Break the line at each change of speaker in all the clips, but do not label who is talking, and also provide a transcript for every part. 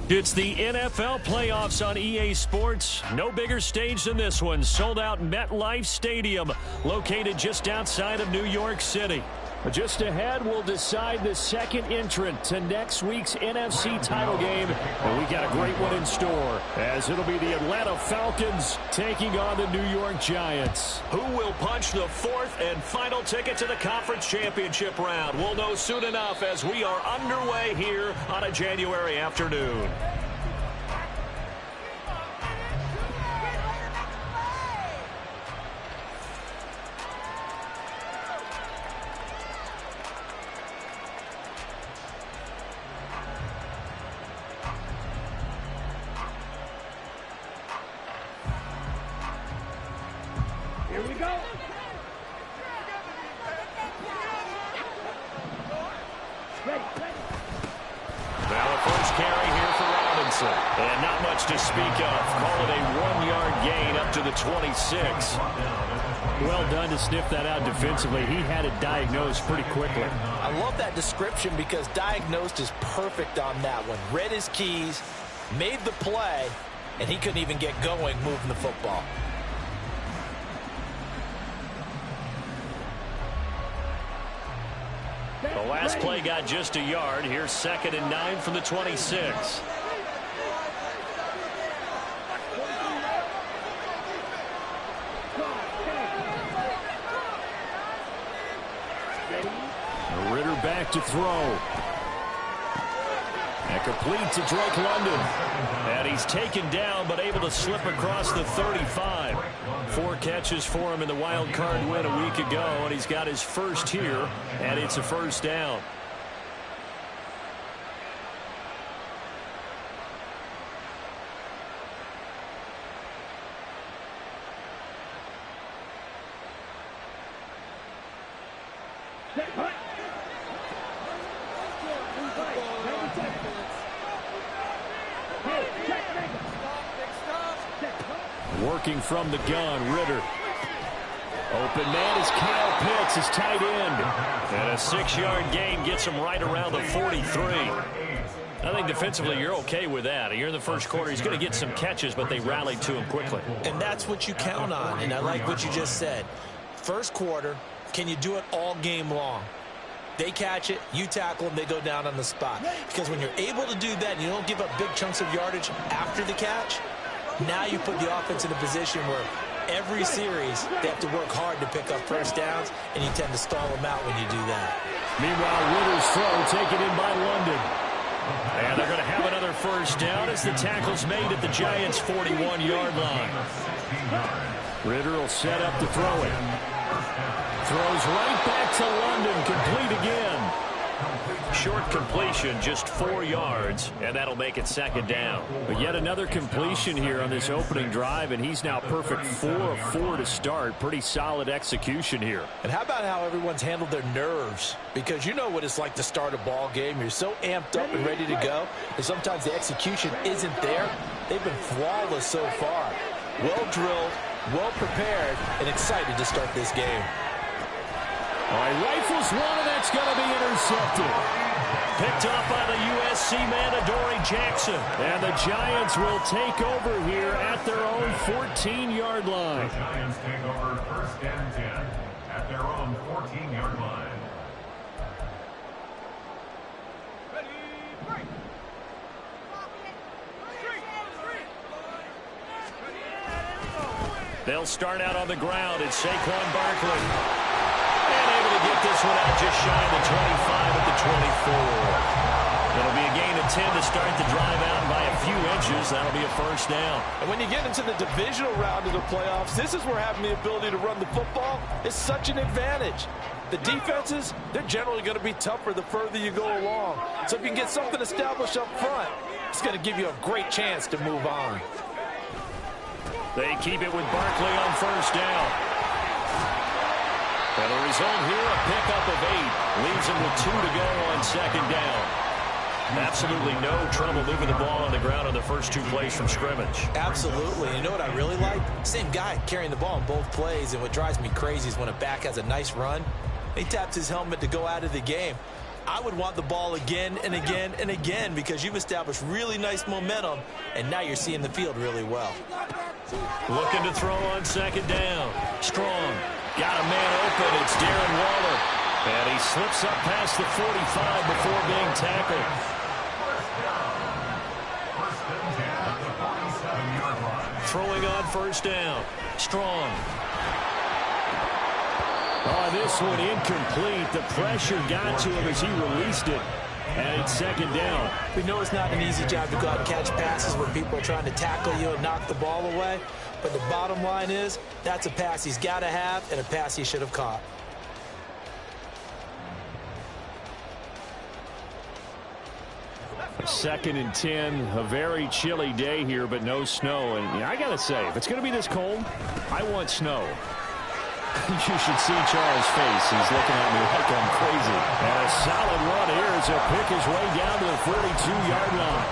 It's the NFL playoffs on EA Sports. No bigger stage than this one. Sold out MetLife Stadium, located just outside of New York City. Just ahead, we'll decide the second entrant to next week's NFC title game. And we got a great one in store, as it'll be the Atlanta Falcons taking on the New York Giants.
Who will punch the fourth and final ticket to the conference championship round? We'll know soon enough as we are underway here on a January afternoon.
And not much to speak of. Call it a 1-yard gain up to the 26. Well done to sniff that out defensively. He had it diagnosed pretty quickly.
I love that description because diagnosed is perfect on that one. Read his keys, made the play, and he couldn't even get going moving the football.
The last play got just a yard. Here's 2nd and 9 from the 26. Ritter back to throw. And complete to Drake London. And he's taken down, but able to slip across the 35. 4 catches for him in the wild card win a week ago, and he's got his first here, and it's a first down. Working from the gun, Ritter. Open man is Kyle Pitts, his tight end. And a 6-yard gain gets him right around the 43. I think defensively you're okay with that. You're in the first quarter. He's going to get some catches, but they rallied to him quickly.
And that's what you count on, and I like what you just said. First quarter, can you do it all game long? They catch it, you tackle them, they go down on the spot. Because when you're able to do that and you don't give up big chunks of yardage after the catch, now you put the offense in a position where every series they have to work hard to pick up first downs, and you tend to stall them out when you do that.
Meanwhile, Ritter's throw taken in by London. And they're going to have another first down as the tackle's made at the Giants' 41-yard line. Ritter will set up to throw it. Throws right back to London, complete again. Short completion, just 4 yards, and that'll make it 2nd down. But yet another completion here on this opening drive, and he's now perfect 4 of 4 to start. Pretty solid execution here.
And how about how everyone's handled their nerves? Because you know what it's like to start a ball game. You're so amped up and ready to go, and sometimes the execution isn't there. They've been flawless so far. Well drilled, well prepared, and excited to start this game.
All right, rifles one, and that's going to be intercepted. Picked up by the USC man, Adoree Jackson. And the Giants will take over here at their own 14-yard line.
The Giants take over 1st and 10 at their own 14-yard line.
They'll start out on the ground. It's Saquon Barkley. And able to get this one out just shy of the 25 at the 24. It'll be a gain of 10 to start the drive out by a few inches. That'll be a first down.
And when you get into the divisional round of the playoffs, this is where having the ability to run the football is such an advantage. The defenses, they're generally going to be tougher the further you go along. So if you can get something established up front, it's going to give you a great chance to move on.
They keep it with Barkley on first down. And the result here, a pickup of 8. Leaves him with 2 to go on 2nd down. Absolutely no trouble moving the ball on the ground on the first 2 plays from scrimmage.
Absolutely. You know what I really like? Same guy carrying the ball in both plays, and what drives me crazy is when a back has a nice run, he taps his helmet to go out of the game. I would want the ball again and again and again because you've established really nice momentum, and now you're seeing the field really well.
Looking to throw on second down. Strong. Got a man open. It's Darren Waller. And he slips up past the 45 before being tackled. Throwing on first down. Strong. Oh, this one incomplete. The pressure got to him as he released it. And it's second down.
We know it's not an easy job to go out and catch passes when people are trying to tackle you and knock the ball away. But the bottom line is, that's a pass he's got to have and a pass he should have caught.
Second and 10, a very chilly day here, but no snow. And I got to say, if it's going to be this cold, I want snow. You should see Charles' face. He's looking at me like I'm crazy. And a solid run here as he'll pick his way down to the 42-yard line.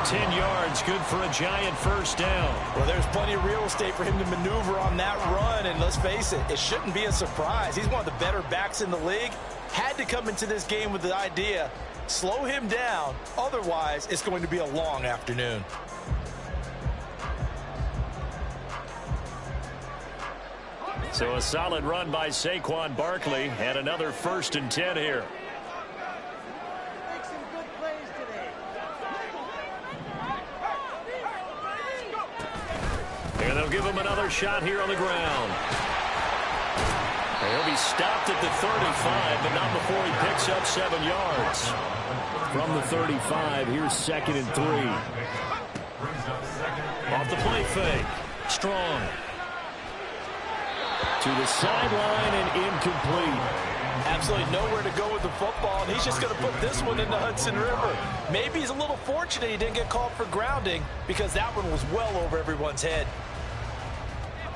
10 yards, good for a Giant first down.
Well, there's plenty of real estate for him to maneuver on that run, and let's face it, it shouldn't be a surprise. He's one of the better backs in the league. Had to come into this game with the idea, slow him down, otherwise it's going to be a long afternoon.
So a solid run by Saquon Barkley, and another first and 10 here. And they'll give him another shot here on the ground. And he'll be stopped at the 35, but not before he picks up 7 yards. From the 35, here's second and 3. Off the play fake. Strong. To the sideline and incomplete.
Absolutely nowhere to go with the football, and he's just going to put this one in the Hudson River. Maybe he's a little fortunate he didn't get called for grounding because that one was well over everyone's head.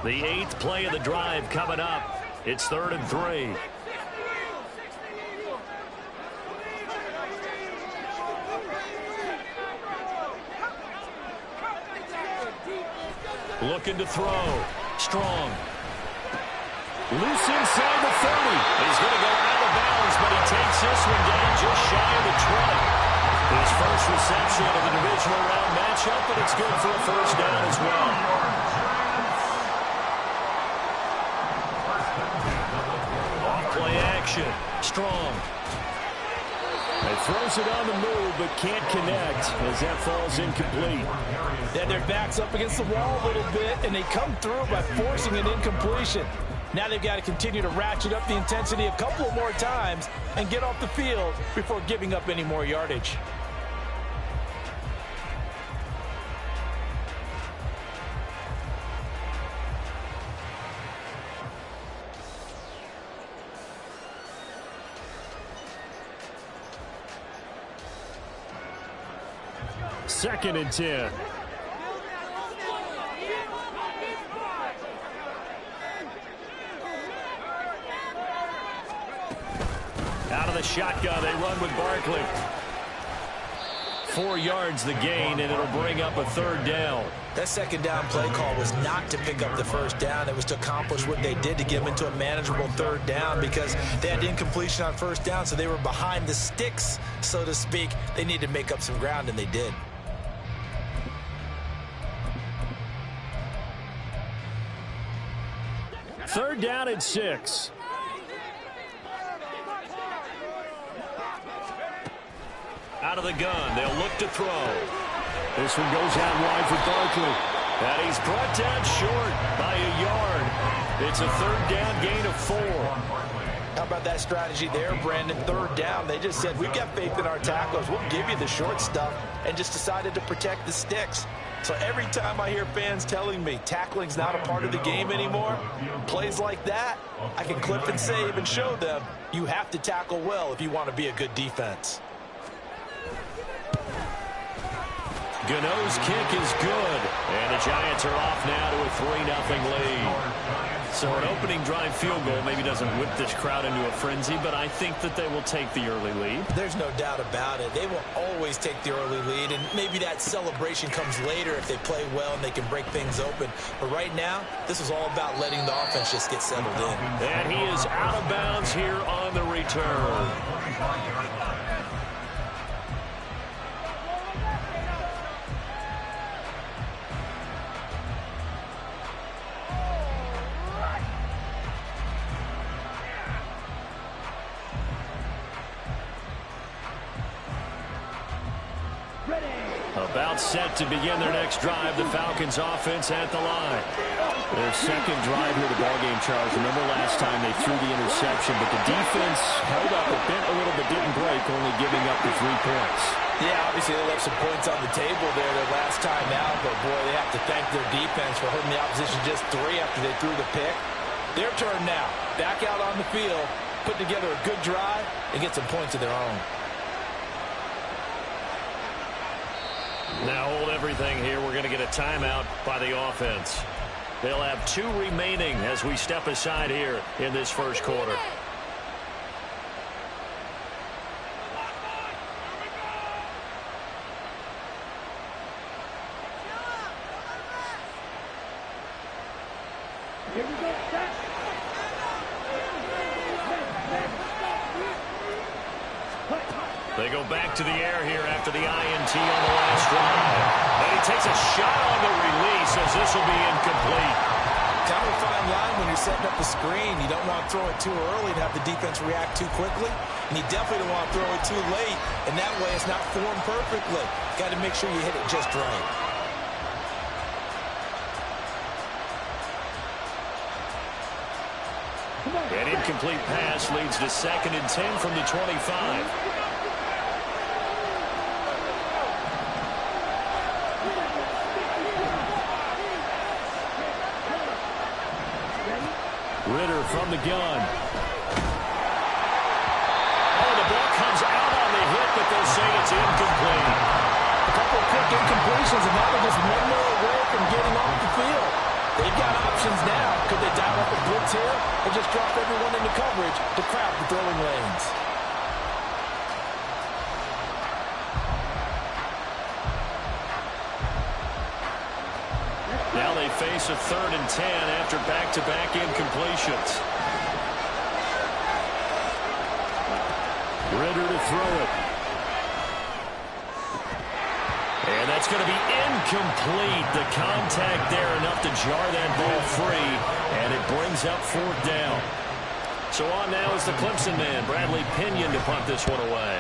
The 8th play of the drive coming up. It's 3rd and 3. Looking to throw. Strong. Loose inside the 30. He's going to go out of bounds, but he takes this one down just shy of the 20. His first reception of the divisional round matchup, but it's good for a first down as well. Off-play action. Strong. He throws it on the move, but can't connect as that falls incomplete.
Then their back's up against the wall a little bit, and they come through by forcing an incompletion. Now they've got to continue to ratchet up the intensity a couple more times and get off the field before giving up any more yardage.
Second and 10. Out of the shotgun, they run with Barkley. 4 yards the gain, and it'll bring up a 3rd down.
That second down play call was not to pick up the first down. It was to accomplish what they did to get them into a manageable 3rd down because they had incompletion on first down, so they were behind the sticks, so to speak. They needed to make up some ground, and they did.
Third down and 6. Out of the gun, they'll look to throw. This one goes out wide for Barkley. And he's brought down short by a yard. It's a 3rd down gain of 4.
How about that strategy there, Brandon? 3rd down. They just said, we've got faith in our tacklers. We'll give you the short stuff, and just decided to protect the sticks. So every time I hear fans telling me tackling's not a part of the game anymore, plays like that, I can clip and save and show them you have to tackle well if you want to be a good defense.
Gano's kick is good. And the Giants are off now to a 3-0 lead. So an opening drive field goal maybe doesn't whip this crowd into a frenzy, but I think that they will take the early lead.
There's no doubt about it. They will always take the early lead, and maybe that celebration comes later if they play well and they can break things open. But right now, this is all about letting the offense just get settled in.
And he is out of bounds here on the return. About set to begin their next drive, the Falcons offense at the line. Their second drive here of the ballgame, Charles. Remember last time they threw the interception, but the defense held up a bit a little, but didn't break, only giving up the 3 points.
Yeah, obviously they left some points on the table there their last time out, but boy, they have to thank their defense for holding the opposition just 3 after they threw the pick. Their turn now. Back out on the field, put together a good drive, and get some points of their own.
Now hold everything here. We're going to get a timeout by the offense. They'll have 2 remaining as we step aside here in this first quarter. They go back to the air here after the INT on the last drive. And he takes a shot on the release as this will be incomplete.
Kind of a fine line when you're setting up the screen. You don't want to throw it too early and have the defense react too quickly. And you definitely don't want to throw it too late. And that way it's not formed perfectly. Got to make sure you hit it just right.
An incomplete pass leads to 2nd and 10 from the 25. Ridder from the gun. Oh, the ball comes out on the hit, but they'll say it's incomplete.
A couple of quick incompletions, and now they're just one more away from getting off the field. They've got options now. Could they dial up a blitz here or just drop everyone into coverage to crowd the throwing lanes?
Now they face a 3rd and 10 after back-to-back incompletions. Ridder to throw it. And that's going to be incomplete. The contact there enough to jar that ball free, and it brings up 4th down. So on now is the Clemson man, Bradley Pinion, to punt this one away.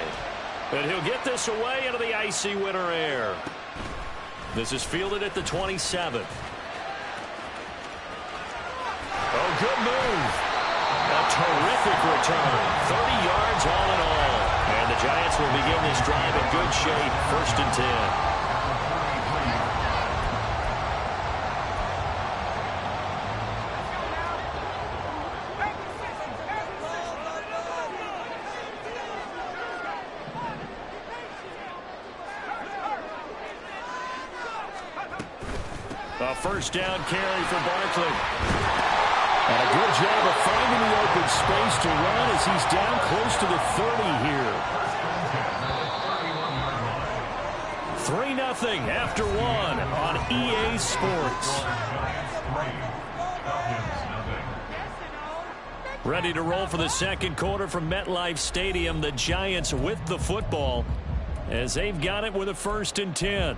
And he'll get this away into the icy winter air. This is fielded at the 27. Oh, good move. A terrific return. 30 yards all in all. And the Giants will begin this drive in good shape. 1st and 10. A 1st down carry for Barkley. And a good job of finding the open space to run as he's down close to the 30 here. 3-0 after 1 on EA Sports. Ready to roll for the second quarter from MetLife Stadium. The Giants with the football as they've got it with a 1st and 10.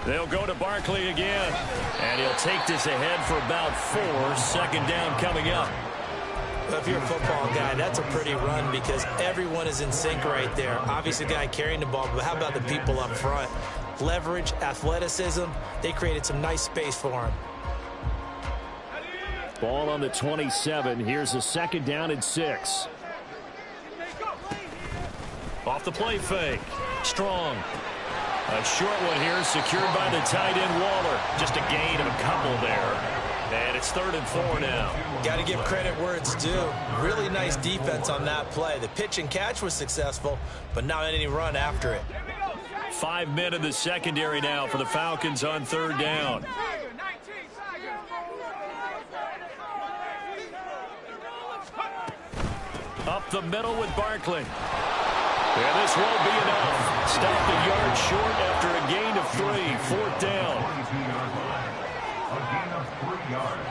They'll go to Barkley again, and he'll take this ahead for about 4. 2nd down coming up.
Well, if you're a football guy, that's a pretty run because everyone is in sync right there. Obviously, the guy carrying the ball, but how about the people up front? Leverage, athleticism, they created some nice space for him.
Ball on the 27. Here's a 2nd down and 6. Off the play fake. Strong. A short one here secured by the tight end Waller. Just a gain of a couple there. And it's 3rd and 4 now.
Got to give credit where it's due. Really nice defense on that play. The pitch and catch was successful, but not any run after it.
5 men in the secondary now for the Falcons on 3rd down. Up the middle with Barkley. And this won't be enough. Stopped a yard short after a gain of 3. 4th down.
gain of 3 yards.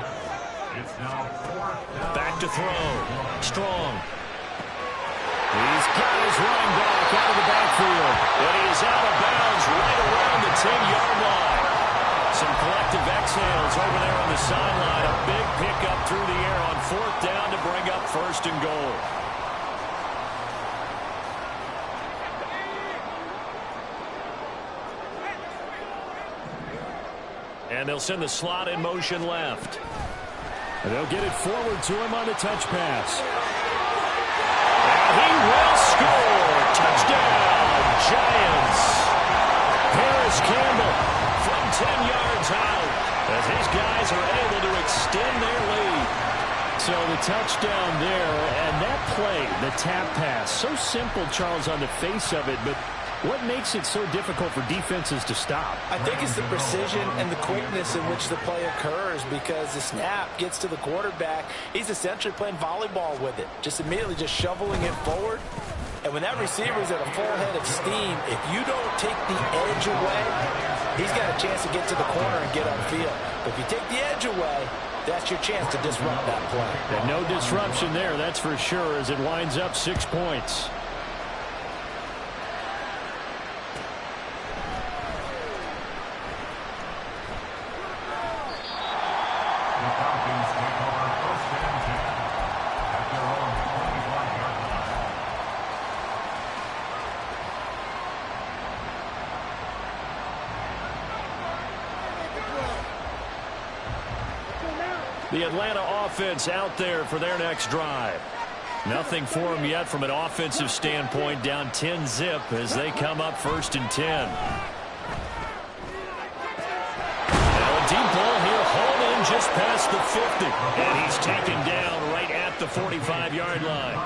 It's now 4th down.
Back to throw. Strong. He's got his running back out of the backfield.
And he is out of bounds right around the 10-yard line.
Some collective exhales over there on the sideline. A big pickup through the air on 4th down to bring up 1st and goal. And they'll send the slot in motion left. And they'll get it forward to him on the touch pass. And he will score. Touchdown, Giants. Paris Campbell from 10 yards out as his guys are able to extend their lead. So the touchdown there, and that play, the tap pass, so simple, Charles, on the face of it, but what makes it so difficult for defenses to stop?
I think it's the precision and the quickness in which the play occurs, because the snap gets to the quarterback. He's essentially playing volleyball with it, just immediately just shoveling it forward. And when that receiver's at a full head of steam, if you don't take the edge away, he's got a chance to get to the corner and get upfield. But if you take the edge away, that's your chance to disrupt that play.
And no disruption there, that's for sure, as it winds up 6 points. The Atlanta offense out there for their next drive. Nothing for them yet from an offensive standpoint, down 10-zip as they come up 1st and 10. Now a deep ball here, hauled in just past the 50. And he's taken down right at the 45-yard line.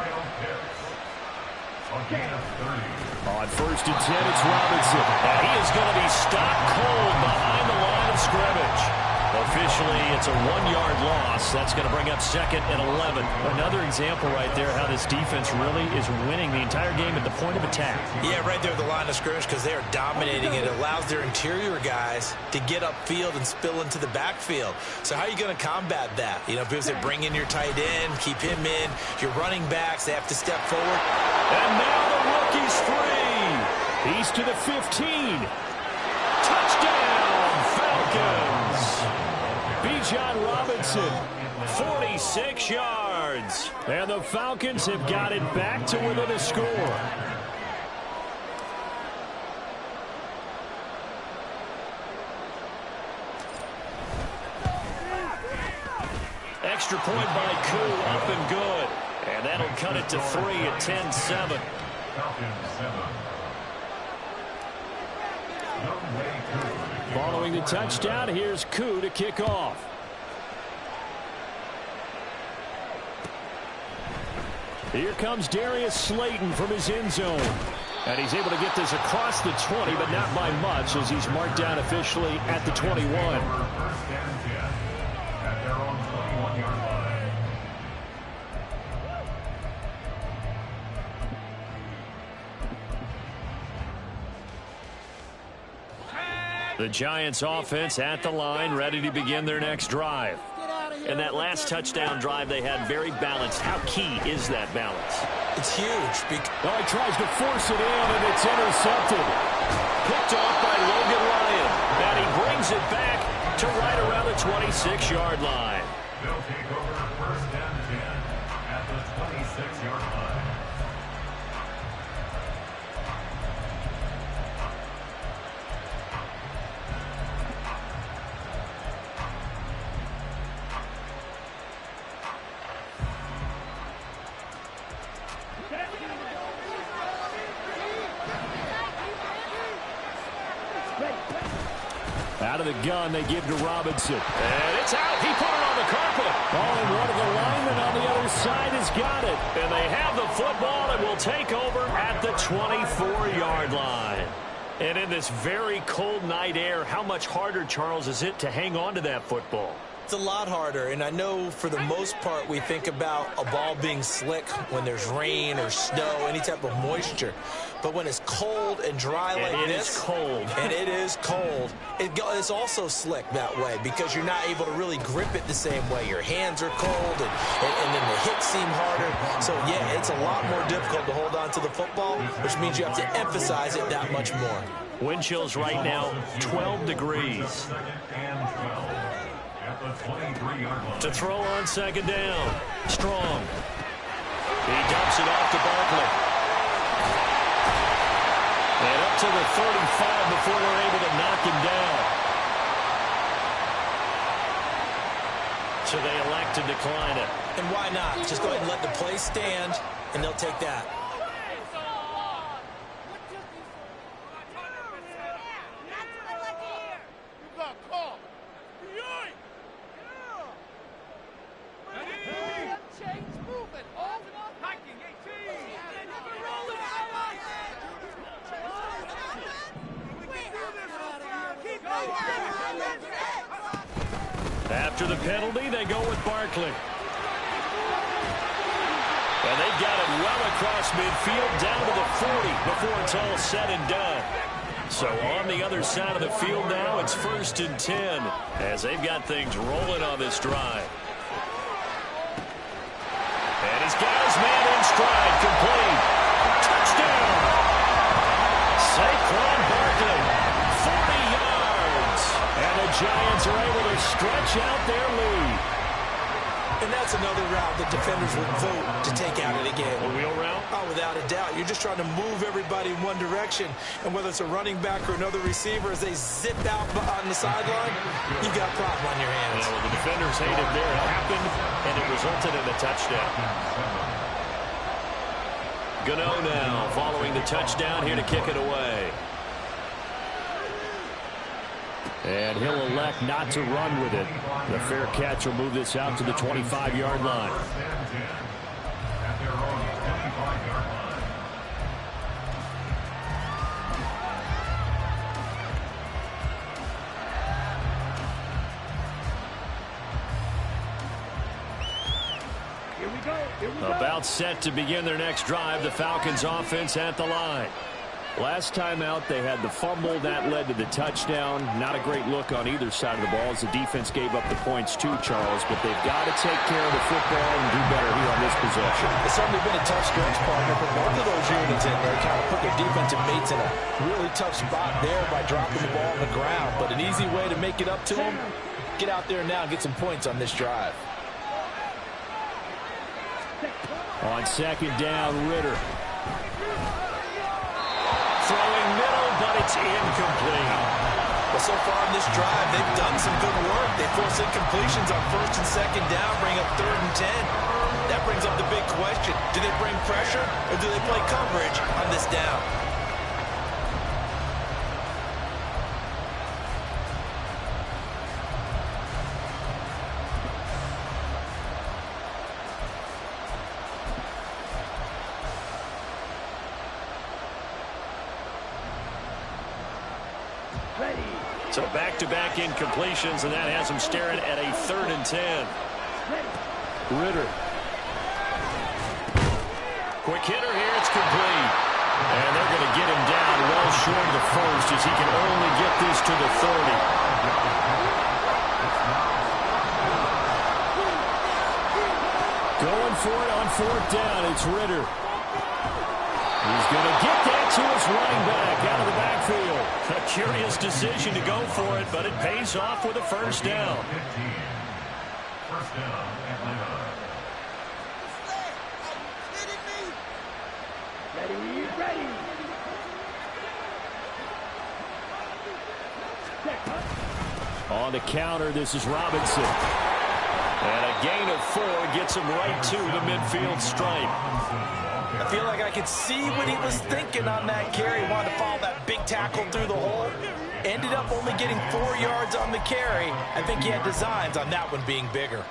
On 1st and 10, it's Robinson. And he is going to be stopped cold behind the line of scrimmage. Officially, it's a 1-yard loss. That's going to bring up 2nd and 11. Another example right there how this defense really is winning the entire game at the point of attack.
Yeah, right there at the line of scrimmage, because they are dominating. It allows their interior guys to get upfield and spill into the backfield. So how are you going to combat that? You know, because they bring in your tight end, keep him in. Your running backs, they have to step forward.
And now the rookie's free. He's to the 15. Touchdown, Falcons. Bijan Robinson, 46 yards. And the Falcons have got it back to within a score. Extra point by Koo, up and good. And that'll cut it to 3 at 10-7. Following the touchdown, here's Koo to kick off. Here comes Darius Slayton from his end zone. And he's able to get this across the 20, but not by much, as he's marked down officially at the 21.
First and 10 at their own 21-yard line.
The Giants offense at the line, ready to begin their next drive. And that last touchdown drive they had very balanced. How key is that balance?
It's huge.
Oh, he tries to force it in, and it's intercepted. Picked off by Logan Ryan. And he brings it back to right around the 26-yard line.
They'll take over 1st and 10 at the 26-yard line.
Out of the gun, they give to Robinson. And it's out. He put it on the carpet. Oh, and one of the linemen on the other side has got it. And they have the football and will take over at the 24-yard line. And in this very cold night air, how much harder, Charles, is it to hang on to that football?
It's a lot harder, and I know for the most part we think about a ball being slick when there's rain or snow, any type of moisture. But when it's cold and dry like this,
it's cold.
And it is cold, it's also slick that way because you're not able to really grip it the same way. Your hands are cold, and then the hits seem harder. So, yeah, it's a lot more difficult to hold on to the football, which means you have to emphasize it that much more.
Wind chills right now, 12 degrees. To throw on second down. Strong. He dumps it off to Barkley. And up to the 35 before they're able to knock him down. So they elect to decline it.
And why not? Just go ahead and let the play stand, and they'll take that.
After the penalty, they go with Barkley. And they've got it well across midfield down to the 40 before it's all said and done. So on the other side of the field now, it's 1st and 10 as they've got things rolling on this drive. And he's got his man in stride, complete. Touchdown! Saquon Barkley, 40 yards. And the Giants are able to stretch out their lead.
And that's another route that defenders would vote to take out of the game.
A wheel route?
Oh, without a doubt. You're just trying to move everybody in one direction. And whether it's a running back or another receiver, as they zip out on the sideline, you've got a problem on your hands.
Yeah, well, the defenders hated there. It happened, and it resulted in a touchdown. Gano now following the touchdown here to kick it away. And he'll elect not to run with it. The fair catch will move this out to the 25-yard line. About set to begin their next drive, the Falcons offense at the line. Last time out, they had the fumble. That led to the touchdown. Not a great look on either side of the ball as the defense gave up the points too, Charles. But they've got to take care of the football and do better here on this possession.
It's certainly been a tough stretch, partner, but both of those units in there kind of put their defensive mates in a really tough spot there by dropping the ball on the ground. But an easy way to make it up to them, get out there now and get some points on this drive.
On second down, Ritter. Throwing middle, but it's incomplete.
Well, so far in this drive, they've done some good work. They force incompletions on 1st and 2nd down, bring up 3rd and 10. That brings up the big question. Do they bring pressure, or do they play coverage on this down?
So back-to-back incompletions, and that has them staring at a 3rd and 10. Ritter. Quick hitter here, it's complete. And they're going to get him down well short of the first as he can only get this to the 30. Going for it on 4th down, it's Ritter. He's going to get that to his running back out of the backfield. A curious decision to go for it, but it pays off with a 1st down.
First down, Atlanta.
On the counter, this is Robinson. And a gain of 4 gets him right to the midfield stripe.
I feel like I could see what he was thinking on that carry. Wanted to follow that big tackle through the hole. Ended up only getting 4 yards on the carry. I think he had designs on that one being bigger.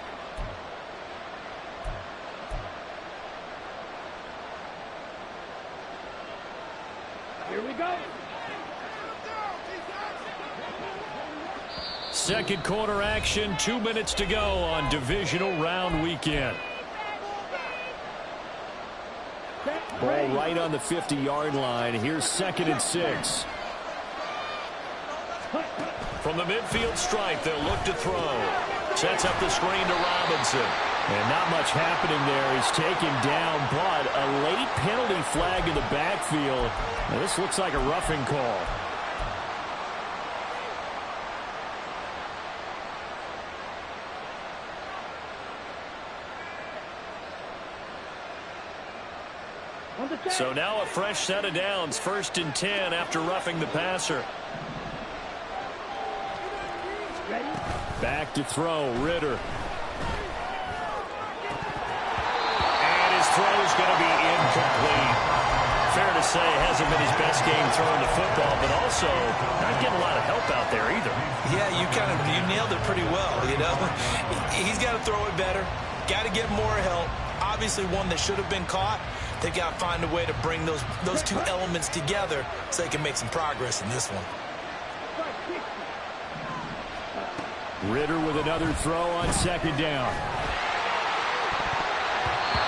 second quarter action. 2 minutes to go on divisional round weekend. Ball right on the 50-yard line. Here's 2nd and 6. From the midfield stripe, they'll look to throw. Sets up the screen to Robinson. And not much happening there. He's taken down, but a late penalty flag in the backfield. Now, this looks like a roughing call. So now a fresh set of downs. 1st and 10 after roughing the passer. Back to throw, Ritter. And his throw is going to be incomplete. Fair to say, hasn't been his best game throwing the football, but also not getting a lot of help out there either.
Yeah, you nailed it pretty well, you know. He's got to throw it better. Got to get more help. Obviously one that should have been caught. They've got to find a way to bring those two elements together so they can make some progress in this one.
Ritter with another throw on 2nd down.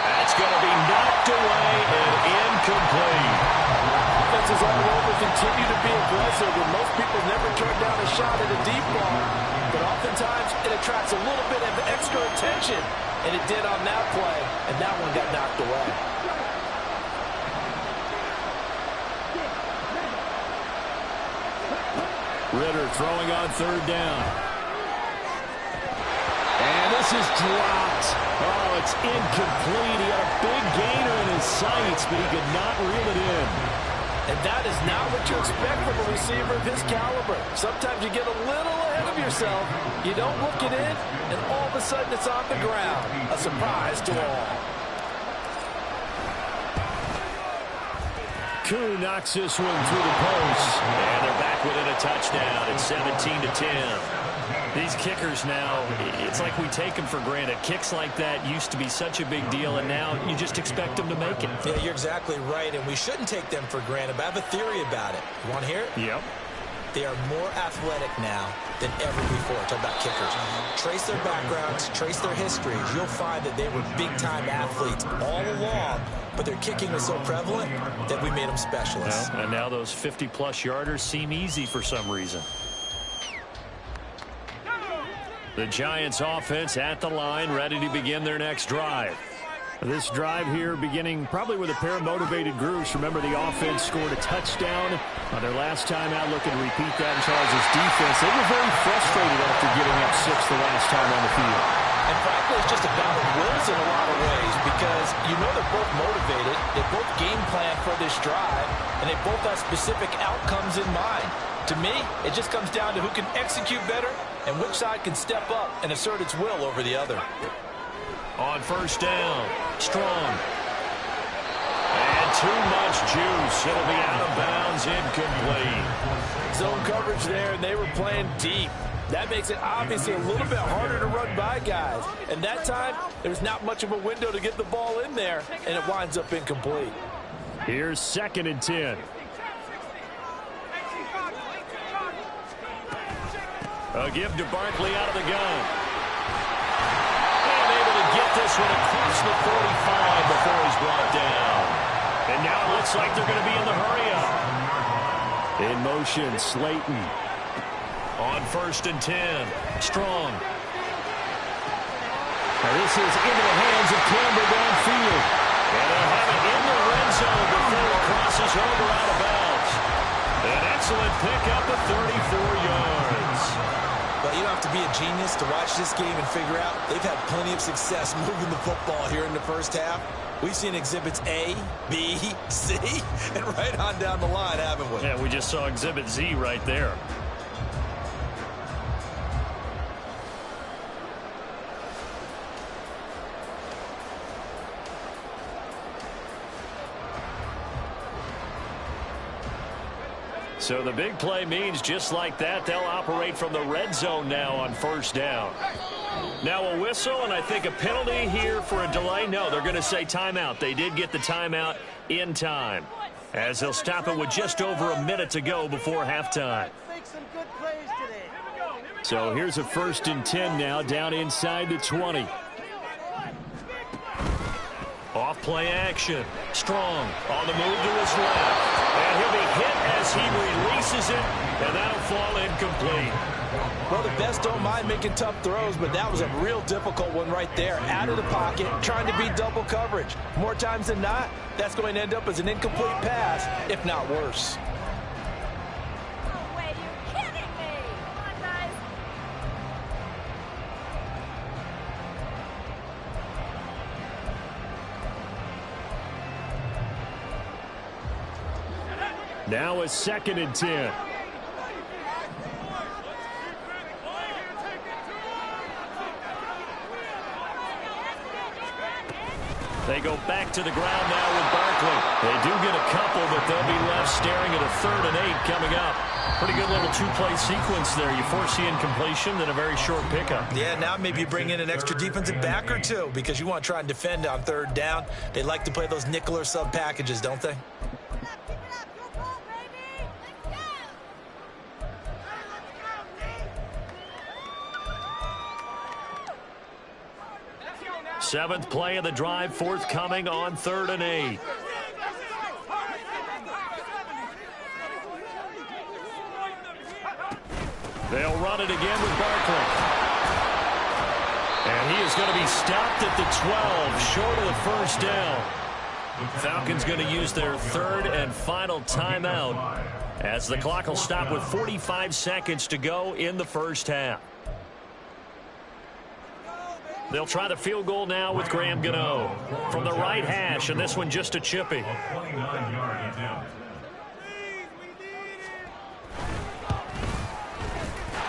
That's going to be knocked away and incomplete.
Defenses all over continue to be aggressive, and most people never turn down a shot at a deep ball. But oftentimes it attracts a little bit of extra attention, and it did on that play, and that one got knocked away.
Ritter throwing on 3rd down. And this is dropped. Oh, it's incomplete. He had a big gainer in his sights, but he could not reel it in.
And that is not what you expect from a receiver of his caliber. Sometimes you get a little ahead of yourself. You don't look it in, and all of a sudden it's on the ground. A surprise to all.
Koo knocks this one through the post. And they're back within a touchdown. It's 17-10. These kickers now, it's like we take them for granted. Kicks like that used to be such a big deal, and now you just expect them to make it.
Yeah, you're exactly right, and we shouldn't take them for granted. But I have a theory about it. You want to hear it?
Yep.
They are more athletic now than ever before. Talk about kickers. Trace their backgrounds, trace their histories. You'll find that they were big-time athletes all along, but their kicking was so prevalent that we made them specialists.
Well, and now those 50-plus yarders seem easy for some reason. The Giants offense at the line, ready to begin their next drive. This drive here beginning probably with a pair of motivated groups. Remember, the offense scored a touchdown on their last time out, looking to repeat that in Charles' defense. They were very frustrated after giving up 6 the last time on the field.
And frankly, it's just a battle of wills in a lot of ways because you know they're both motivated. They both game plan for this drive, and they both have specific outcomes in mind. To me, it just comes down to who can execute better and which side can step up and assert its will over the other.
On 1st down, Strong. And too much juice. It'll be out of bounds, incomplete.
Zone coverage there, and they were playing deep. That makes it obviously a little bit harder to run by guys. And that time, there's not much of a window to get the ball in there, and it winds up incomplete.
Here's 2nd and 10. A give to Barkley out of the gun. And able to get this one across the 45 before he's brought down. And now it looks like they're going to be in the hurry-up. In motion, Slayton. On 1st and 10, Strong. Now this is into the hands of Campbell downfield. And they'll have it in the red zone before it crosses over out of bounds. An excellent pickup of 34 yards.
Well, you don't have to be a genius to watch this game and figure out they've had plenty of success moving the football here in the first half. We've seen exhibits A, B, C, and right on down the line, haven't we?
Yeah, we just saw exhibit Z right there. So the big play means just like that, they'll operate from the red zone now on 1st down. Now a whistle and I think a penalty here for a delay. No, they're going to say timeout. They did get the timeout in time, as they'll stop it with just over a minute to go before halftime. So here's a 1st and 10 now, down inside the 20.
Off play action. Strong on the move to his left. And he'll be hit as he releases it, and that'll fall incomplete.
Well, the best don't mind making tough throws, but that was a real difficult one right there. Out of the pocket, trying to beat double coverage. More times than not, that's going to end up as an incomplete pass, if not worse.
No way, you're kidding me. Come on, guys.
Now a 2nd and 10.
They go back to the ground now with Barkley. They do get a couple, but they'll be left staring at a 3rd and 8 coming up. Pretty good little 2-play sequence there. You force the incompletion, then a very short pickup.
Yeah, now maybe you bring in an extra defensive back or two because you want to try and defend on 3rd down. They like to play those nickel or sub packages, don't they?
Seventh play of the drive forthcoming on 3rd and 8. They'll run it again with Barkley. And he is going to be stopped at the 12, short of the 1st down. Falcons going to use their 3rd and final timeout as the clock will stop with 45 seconds to go in the 1st half. They'll try the field goal now with Graham Gano from the right hash, and this one just a chippy.
29-yard attempt.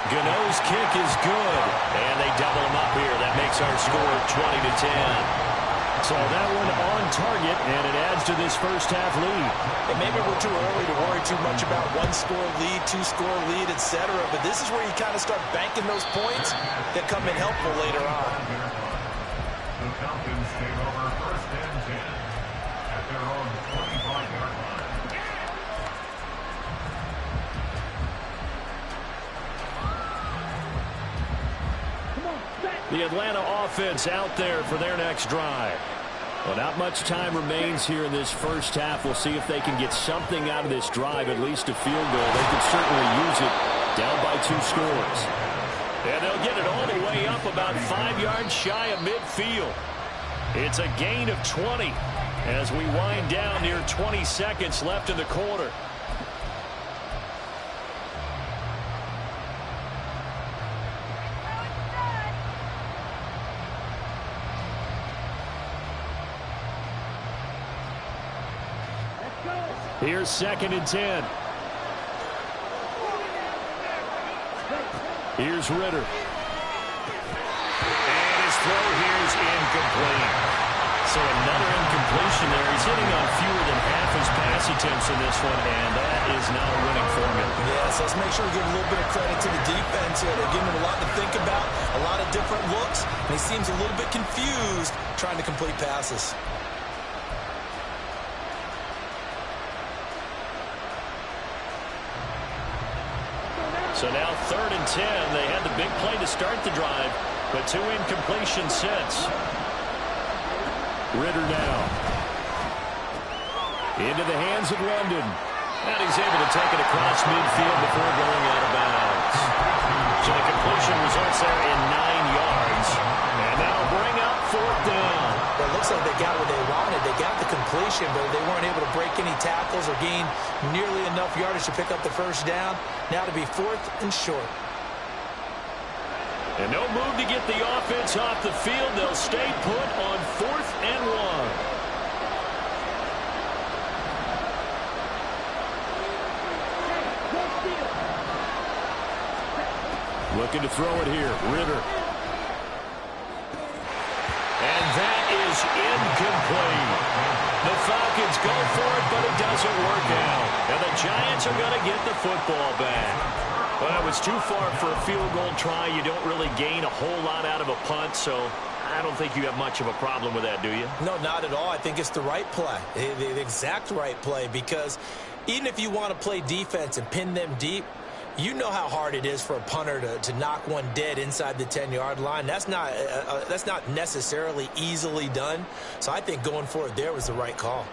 Gano's kick is good, and they double him up here. That makes our score 20-10.
So that one on target, and it adds to this 1st half lead.
And maybe we're too early to worry too much about 1-score lead, 2-score lead, etc. But this is where you kind of start banking those points that come in helpful later on.
The Falcons take over 1st and 10 at their own 25-yard line.
The Atlanta offense out there for their next drive. Well, not much time remains here in this 1st half. We'll see if they can get something out of this drive, at least a field goal. They could certainly use it down by 2 scores.
And they'll get it all the way up about 5 yards shy of midfield. It's a gain of 20 as we wind down near 20 seconds left in the quarter.
Here's 2nd and 10. Here's Ritter.
And his throw here is incomplete. So another incompletion there. He's hitting on fewer than half his pass attempts in this one, and that is not a winning formula.
Yes, let's make sure we give a little bit of credit to the defense here. They're giving him a lot to think about, a lot of different looks, and he seems a little bit confused trying to complete passes.
So now 3rd and 10. They had the big play to start the drive, but 2 incompletions since.
Ritter now. Into the hands of London.
And he's able to take it across midfield before going out of bounds. So the completion results there in 9 yards. And that'll bring up 4th down.
Well, it looks like they got what they wanted. They got the completion, but they weren't able to break any tackles or gain nearly enough yardage to pick up the 1st down. Now to be 4th and short.
And no move to get the offense off the field. They'll stay put on 4th and 1.
Looking to throw it here. Ritter.
And that is incomplete. The Falcons go for it, but it doesn't work out. And the Giants are going to get the football back. Well, it was too far for a field goal try. You don't really gain a whole lot out of a punt, so I don't think you have much of a problem with that, do you?
No, not at all. I think it's the right play, the exact right play, because even if you want to play defense and pin them deep, You know how hard it is for a punter to knock one dead inside the 10-yard line. That's not necessarily easily done. So I think going for it there was the right call.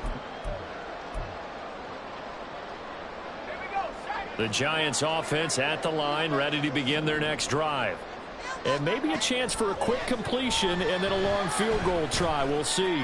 The Giants offense at the line, ready to begin their next drive. And maybe a chance for a quick completion and then a long field goal try. We'll see.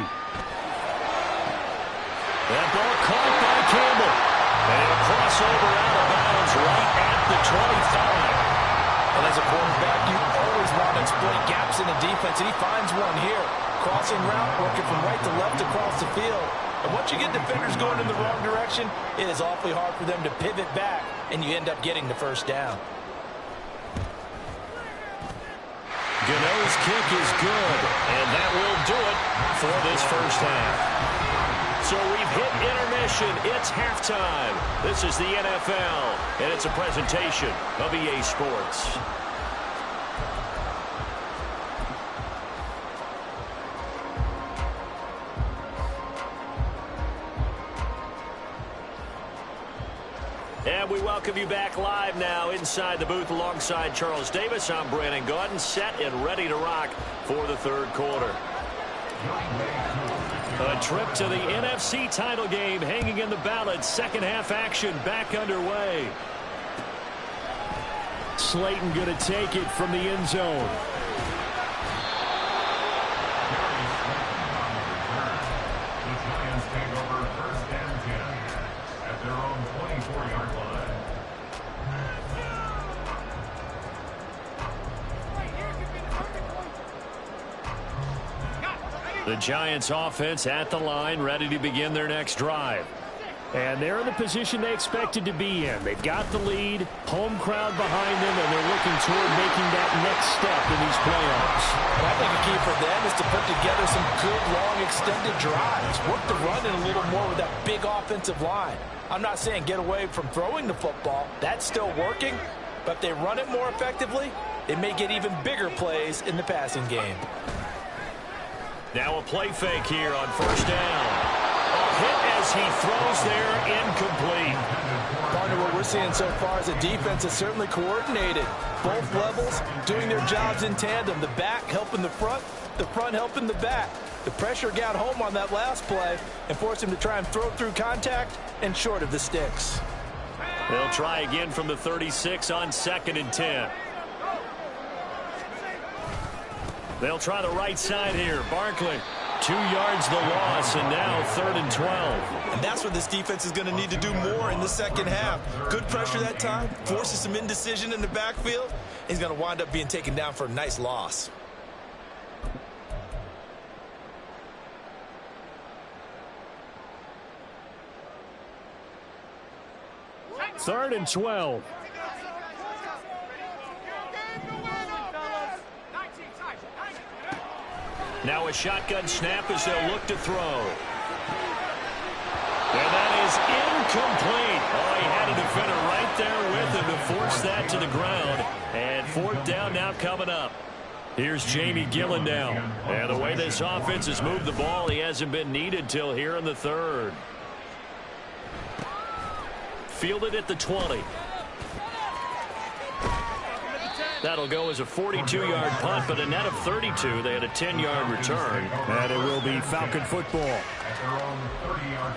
That ball caught by Campbell. And a crossover out of bounds right at the 25.
And as a quarterback, you always want to exploit gaps in the defense, and he finds one here. Crossing route, working from right to left across the field. And once you get defenders going in the wrong direction, it is awfully hard for them to pivot back, and you end up getting the first down.
Gano's kick is good, and that will do it for this first half. So we've hit intermission. It's halftime. This is the NFL, and it's a presentation of EA Sports. And we welcome you back live now inside the booth alongside Charles Davis. I'm Brandon Gaudin, set and ready to rock for the third quarter. A trip to the NFC title game hanging in the balance. Second half action back underway. Slayton going to take it from the end zone.
The Giants take over first and 10 at their own 24-yard line.
The Giants offense at the line, ready to begin their next drive. And they're in the position they expected to be in. They've got the lead, home crowd behind them, and they're looking toward making that next step in these playoffs.
And I think the key for them is to put together some good, long, extended drives. Work the run in a little more with that big offensive line. I'm not saying get away from throwing the football. That's still working. But if they run it more effectively, they may get even bigger plays in the passing game.
Now a play fake here on first down. A hit as he throws there, incomplete.
Partner, what we're seeing so far is a defense that's certainly coordinated. Both levels doing their jobs in tandem. The back helping the front helping the back. The pressure got home on that last play and forced him to try and throw through contact and short of the sticks.
They'll try again from the 36 on 2nd and 10. They'll try the right side here. Barkley, 2 yards the loss, and now 3rd and 12.
And that's what this defense is going to need to do more in the second half. Good pressure that time, forces some indecision in the backfield. He's going to wind up being taken down for a nice loss.
Third and 12. Now a shotgun snap as they'll look to throw. And that is incomplete. Oh, he had a defender right there with him to force that to the ground. And 4th down now coming up. Here's Jamie Gillen now. And the way this offense has moved the ball, he hasn't been needed till here in the 3rd. Fielded at the 20. That'll go as a 42-yard punt, but a net of 32. They had a 10-yard return. And it will be Falcon football.
At their own 30-yard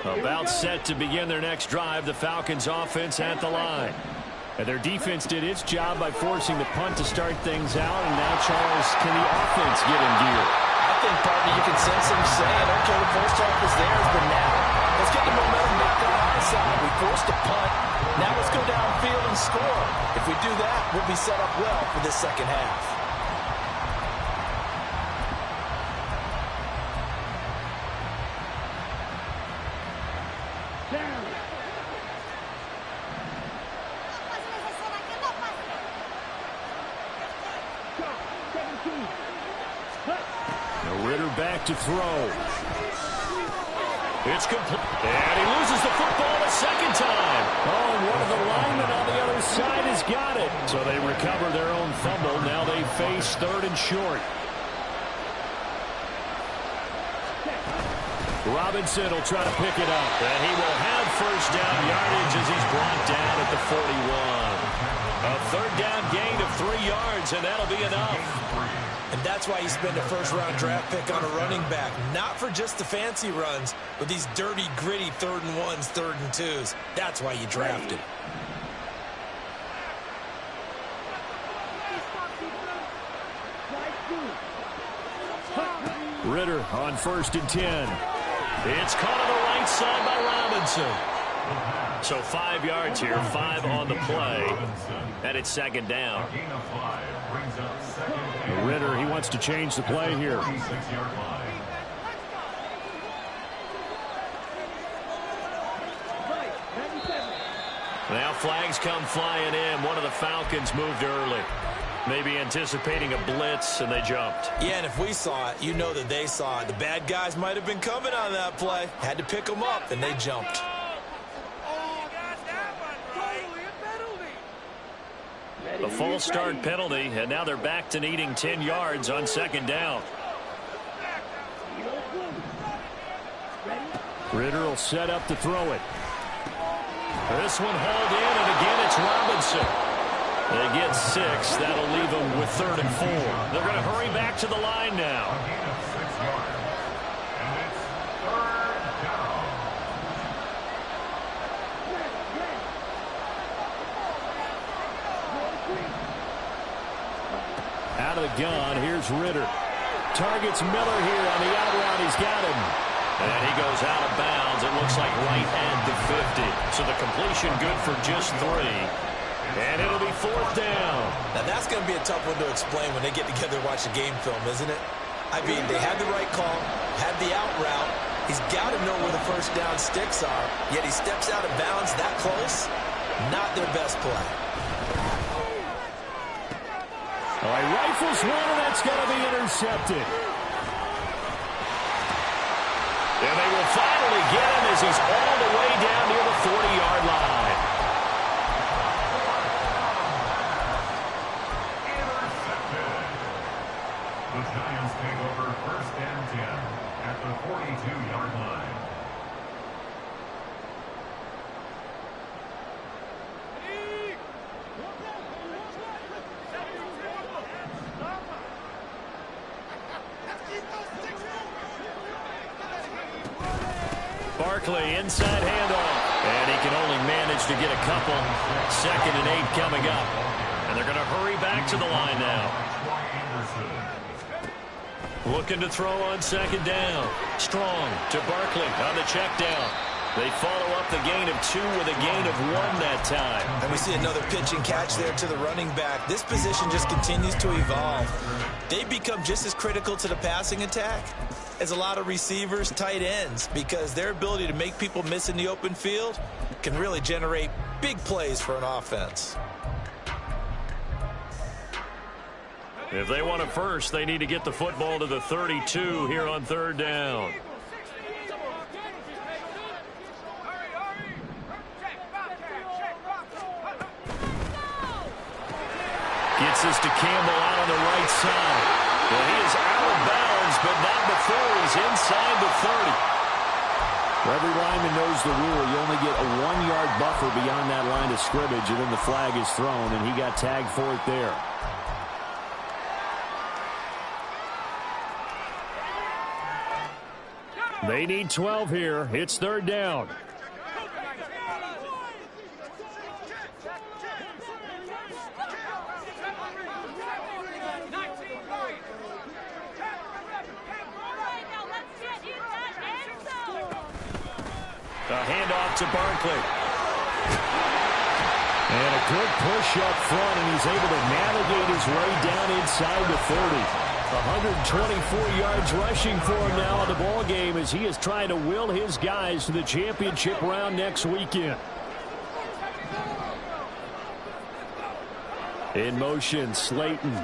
line.
About set to begin their next drive, the Falcons offense at the line. And their defense did its job by forcing the punt to start things out. And now, Charles, can the offense get in gear?
I think, partner, you can sense them saying, okay, the first half is theirs, but now let's get the momentum back on our side. We forced a punt. Now let's go downfield and score. If we do that, we'll be set up well for this second half.
Ritter back to throw. It's complete. And he loses the football a second time. Oh, and one of the linemen on the other side has got it. So they recover their own fumble. Now they face 3rd and short. Robinson will try to pick it up.
And he will have first down yardage as he's brought down at the 41. A 3rd down gain of 3 yards, and that'll be enough.
And that's why you spend a first-round draft pick on a running back. Not for just the fancy runs, but these dirty, gritty 3rd and 1s, 3rd and 2s. That's why you draft him.
Ritter on 1st and 10.
It's caught on the right side by Robinson. So 5 yards here, 5 on the play. And it's 2nd down.
Ritter, he wants to change the play here.
Now flags come flying in. One of the Falcons moved early. Maybe anticipating a blitz, and they jumped.
Yeah, and if we saw it, you know that they saw it. The bad guys might have been coming on that play. Had to pick them up, and they jumped.
The false start penalty, and now they're back to needing 10 yards on 2nd down.
Ritter will set up to throw it.
This one hauled in, and again it's Robinson. They get 6. That'll leave them with 3rd and 4. They're going to hurry back to the line now.
Out of the gun, here's Ritter. Targets Miller here on the out route. He's got him.
And he goes out of bounds. It looks like right at the 50. So the completion good for just 3. And it'll be 4th down.
Now, that's going to be a tough one to explain when they get together and watch the game film, isn't it? I mean, they had the right call, had the out route. He's got to know where the first down sticks are, yet he steps out of bounds that close. Not their best play.
All right, rifles one, and that's going to be intercepted.
And they will finally get him as he's all the way down near the 40-yard line.
The Giants take over 1st and 10 at the 42-yard line.
Barkley inside handoff. And he can only manage to get a couple. 2nd and 8 coming up. And they're going to hurry back to the line now. Looking to throw on 2nd down. Strong to Barkley on the check down. They follow up the gain of 2 with a gain of 1 that time.
And we see another pitch and catch there to the running back. This position just continues to evolve. They become just as critical to the passing attack as a lot of receivers, tight ends, because their ability to make people miss in the open field can really generate big plays for an offense.
If they want a first, they need to get the football to the 32 here on 3rd down. Gets this to Campbell out on the right side. Well, he is out of bounds, but not before he's inside the 30.
Every lineman knows the rule. You only get a 1-yard buffer beyond that line of scrimmage, and then the flag is thrown, and he got tagged for it there. They need 12 here. It's 3rd down.
A handoff to Barkley.
And a good push up front, and he's able to navigate his way down inside the 30. 124 yards rushing for him now in the ball game as he is trying to will his guys to the championship round next weekend. In motion, Slayton.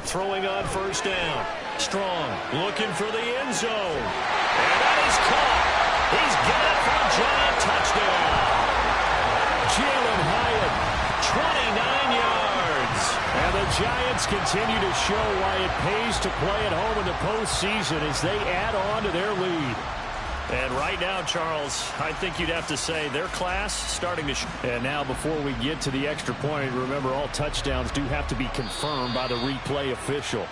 Throwing on 1st down. Strong looking for the end zone. And that is caught. He's got it for a Giant touchdown.
Jalen Hyatt yards. And the Giants continue to show why it pays to play at home in the postseason as they add on to their lead.
And right now, Charles, I think you'd have to say their class starting to
And now before we get to the extra point, remember all touchdowns do have to be confirmed by the replay official.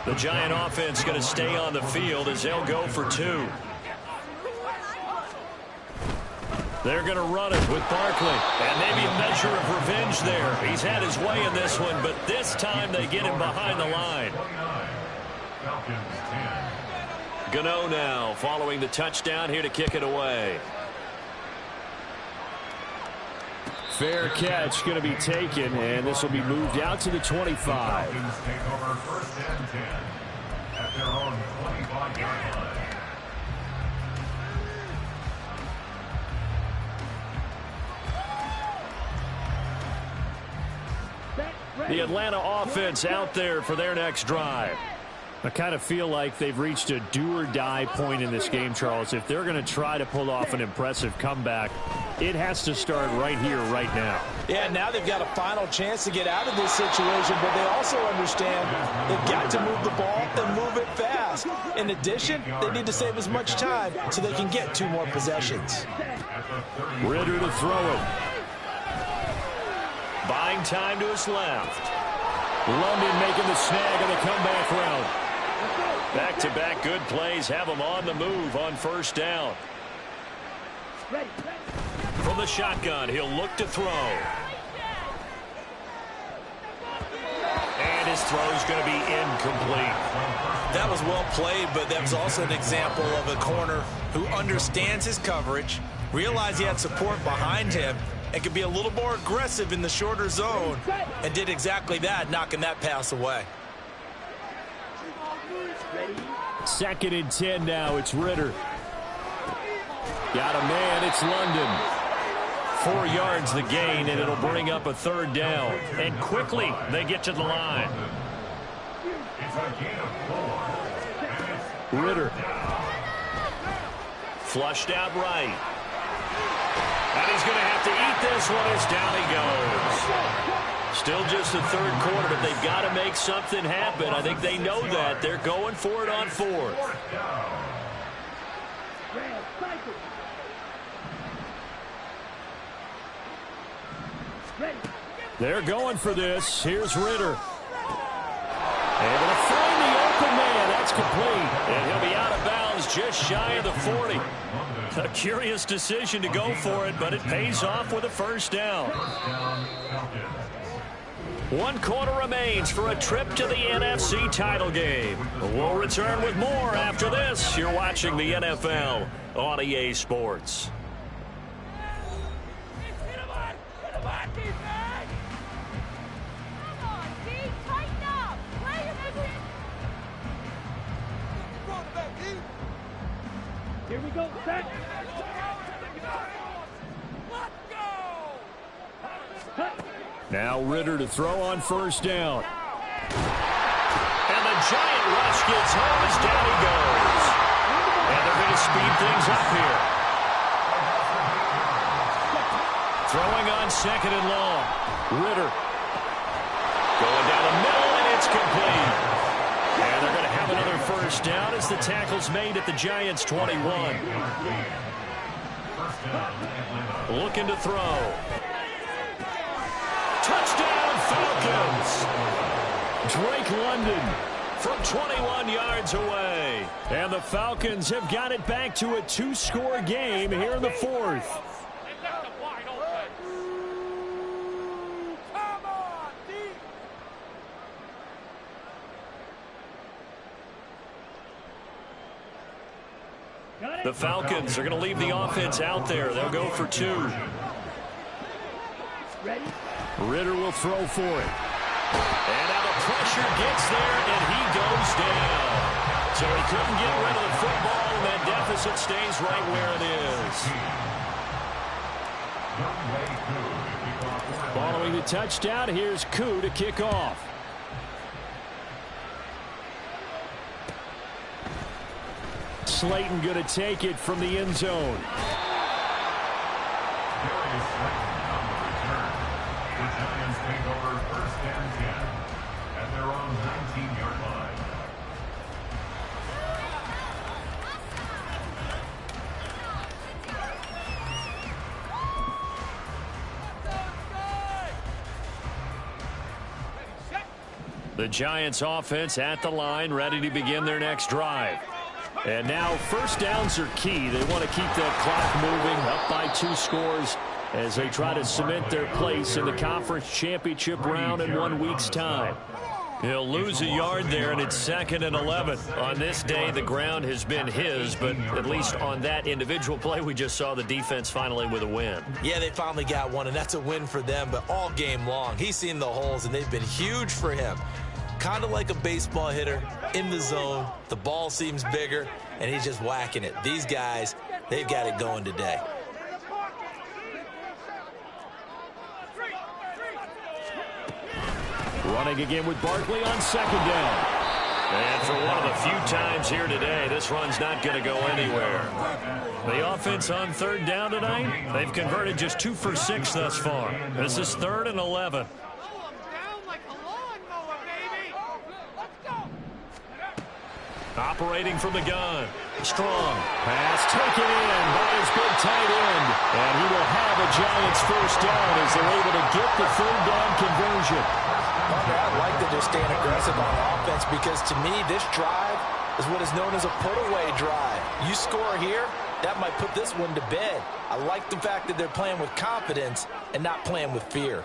The Giant offense going to stay on the field as they'll go for 2. They're going to run it with Barkley. And maybe a measure of revenge there. He's had his way in this one, but this time they get him behind the line. Gano now following the touchdown here to kick it away.
Fair catch going to be taken, and this will be moved out to the 25.
Falcons take over 1st and 10 at their own 25-yard line.
The Atlanta offense out there for their next drive. I kind of feel like they've reached a do-or-die point in this game, Charles. If they're going to try to pull off an impressive comeback, it has to start right here, right now.
Yeah, now they've got a final chance to get out of this situation, but they also understand they've got to move the ball and move it fast. In addition, they need to save as much time so they can get 2 more possessions.
Ridder to throw it.
Buying time to his left.
London making the snag on the comeback route.
Back-to-back good plays have him on the move on 1st down. From the shotgun, he'll look to throw. And his throw's going to be incomplete.
That was well played, but that was also an example of a corner who understands his coverage, realized he had support behind him, and could be a little more aggressive in the shorter zone, and did exactly that, knocking that pass away.
2nd and 10 now. It's Ridder. Got a man. It's London.
4 yards the gain, and it'll bring up a 3rd down. And quickly, they get to the line.
Ridder.
Flushed out right. And he's going to have to eat this one as down he goes. Still just the 3rd quarter, but they've got to make something happen. I think they know that. They're going for it on 4th.
They're going for this. Here's Ridder. Able to find the open man. That's complete.
And he'll be out of bounds just shy of the 40. A curious decision to go for it, but it pays off with a 1st down. 1 quarter remains for a trip to the NFC title game. We'll return with more after this. You're watching the NFL on EA Sports.
Here we go, set.
Now Ridder to throw on 1st down.
And the Giant rush gets home as down he goes. And they're going to speed things up here. Throwing on 2nd and long.
Ridder.
Going down the middle, and it's complete. And they're going to have another 1st down as the tackle's made at the Giants' 21. Looking to throw. Touchdown, Falcons!
Drake London
from 21 yards away.
And the Falcons have got it back to a 2-score game here in the 4th.
The Falcons are going to leave the offense out there. They'll go for 2.
Ridder will throw for it.
And now the pressure gets there, and he goes down. So he couldn't get rid of the football, and that deficit stays right where it is.
Following the touchdown, here's Koo to kick off. Slayton going to take it from the end zone.
Darius Slayton on the return. The Giants take over first and 10 at their own 19-yard line.
The Giants offense at the line, ready to begin their next drive. And now first downs are key. They want to keep that clock moving, up by 2 scores as they try to cement their place in the conference championship round in 1 week's time. He'll lose a yard there, and it's 2nd and 11. On this day, the ground has been his, but at least on that individual play, we just saw the defense finally with a win.
Yeah, they finally got one, and that's a win for them, but all game long, he's seen the holes, and they've been huge for him. Kind of like a baseball hitter in the zone. The ball seems bigger, and he's just whacking it. These guys, they've got it going today.
Running again with Barkley on 2nd down.
And for one of the few times here today, this run's not going to go anywhere.
The offense on 3rd down tonight, they've converted just 2 for 6 thus far. This is 3rd and 11. Operating from the gun. Strong. Pass taken in by his big tight end. And he will have a Giants first down as they're able to get the 3rd down conversion.
I'd like that they're staying aggressive on offense because to me, this drive is what is known as a put-away drive. You score here, that might put this one to bed. I like the fact that they're playing with confidence and not playing with fear.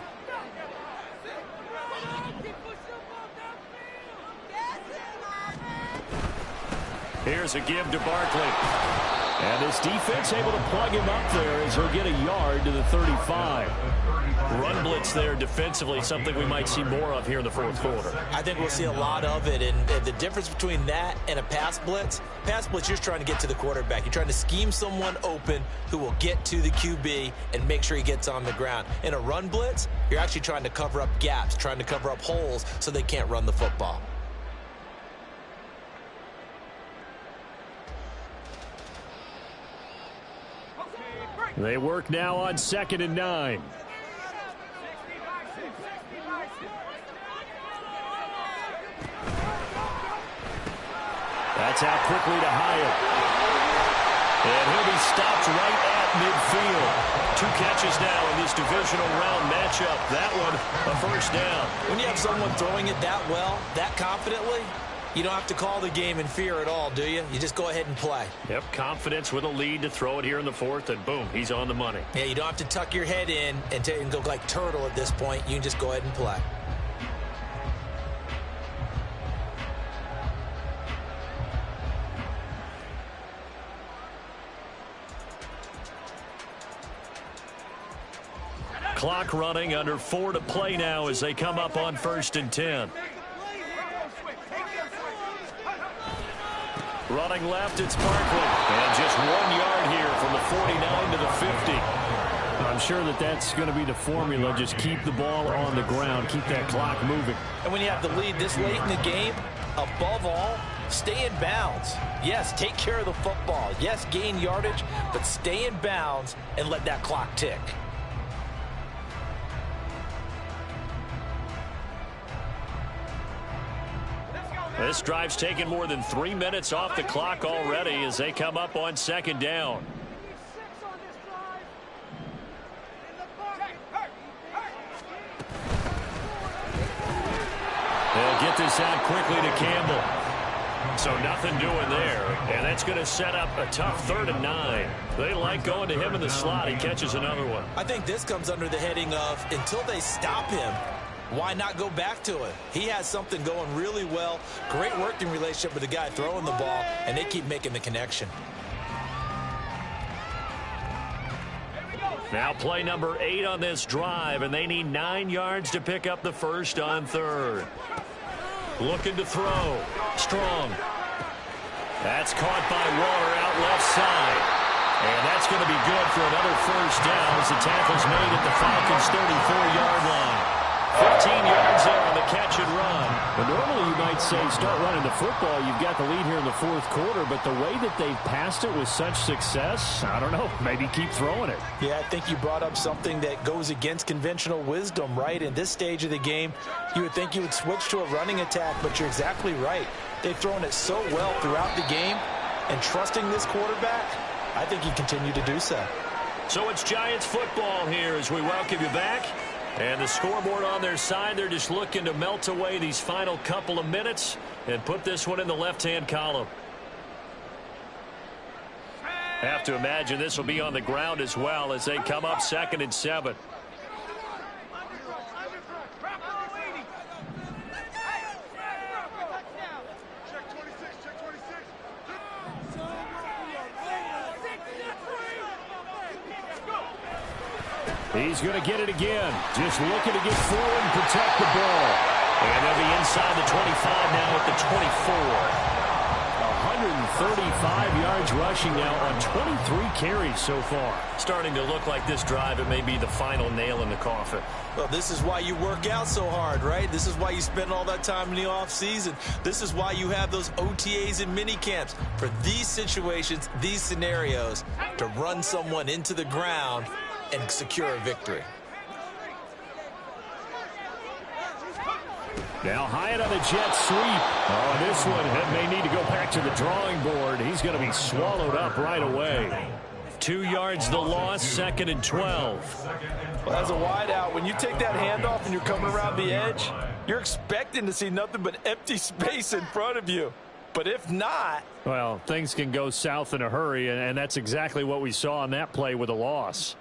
Here's a give to Barkley. And his defense able to plug him up there as he'll get a yard to the 35.
Run blitz there defensively, something we might see more of here in the 4th quarter.
I think we'll see a lot of it, and the difference between that and a pass blitz, you're just trying to get to the quarterback. You're trying to scheme someone open who will get to the QB and make sure he gets on the ground. In a run blitz, you're actually trying to cover up gaps, trying to cover up holes so they can't run the football.
They work now on 2nd and 9. That's out quickly to Hyatt. And he'll be stopped right at midfield. 2 catches now in this divisional round matchup. That one, a first down.
When you have someone throwing it that well, that confidently, you don't have to call the game in fear at all, do you? You just go ahead and play.
Yep, confidence with a lead to throw it here in the 4th, and boom, he's on the money.
Yeah, you don't have to tuck your head in and go like turtle at this point. You can just go ahead and play.
Clock running, under 4 to play now as they come up on 1st and 10. Running left, it's Barkley. And just 1 yard here from the 49 to the 50. I'm sure that's going to be the formula. Just keep the ball on the ground. Keep that clock moving.
And when you have the lead this late in the game, above all, stay in bounds. Yes, take care of the football. Yes, gain yardage, but stay in bounds and let that clock tick.
This drive's taken more than 3 minutes off the clock already as they come up on 2nd down. They'll get this out quickly to Campbell. So nothing doing there, and that's going to set up a tough 3rd and 9. They like going to him in the slot. He catches another one.
I think this comes under the heading of until they stop him, why not go back to it? He has something going really well. Great working relationship with the guy throwing the ball, and they keep making the connection.
Now play number 8 on this drive, and they need 9 yards to pick up the first on 3rd. Looking to throw. Strong. That's caught by Waller out left side. And that's going to be good for another first down as the tackle's made at the Falcons' 34-yard line. 15 yards there on the catch and run. But normally you might say start running the football. You've got the lead here in the fourth quarter, but the way that they've passed it with such success, I don't know, maybe keep throwing it.
Yeah, I think you brought up something that goes against conventional wisdom, right? In this stage of the game, you would think you would switch to a running attack, but you're exactly right. They've thrown it so well throughout the game, and trusting this quarterback, I think you continue to do so.
So it's Giants football here as we welcome you back. And the scoreboard on their side, they're just looking to melt away these final couple of minutes and put this one in the left-hand column. Have to imagine this will be on the ground as well as they come up 2nd and 7. He's going to get it again. Just looking to get forward and protect the ball. And they'll be inside the 25 now at the 24. 135 yards rushing now on 23 carries so far. Starting to look like this drive, it may be the final nail in the coffin.
Well, this is why you work out so hard, right? This is why you spend all that time in the offseason. This is why you have those OTAs and mini camps for these situations, these scenarios, to run someone into the ground and secure a victory.
Now Hyatt on the jet sweep. Oh, this one may need to go back to the drawing board. He's going to be swallowed up right away. 2 yards the loss, 2nd and 12.
Well, as a wideout, when you take that handoff and you're coming around the edge, you're expecting to see nothing but empty space in front of you. But if not...
Well, things can go south in a hurry, and that's exactly what we saw on that play with a loss.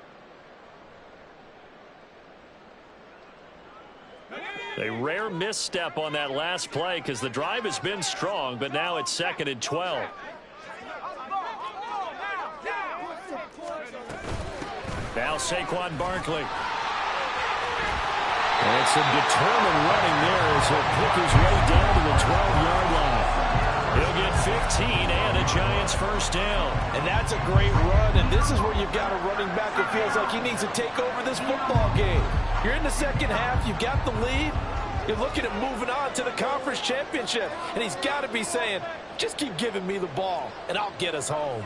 A rare misstep on that last play because the drive has been strong, but now it's 2nd and 12. Now Saquon Barkley. And some determined running there as he'll pick his way down to the 12-yard line. He'll get 15 and a Giants first down.
And that's a great run, and this is where you've got a running back who feels like he needs to take over this football game. You're in the second half, you've got the lead, you're looking at moving on to the conference championship, and he's got to be saying, just keep giving me the ball, and I'll get us home.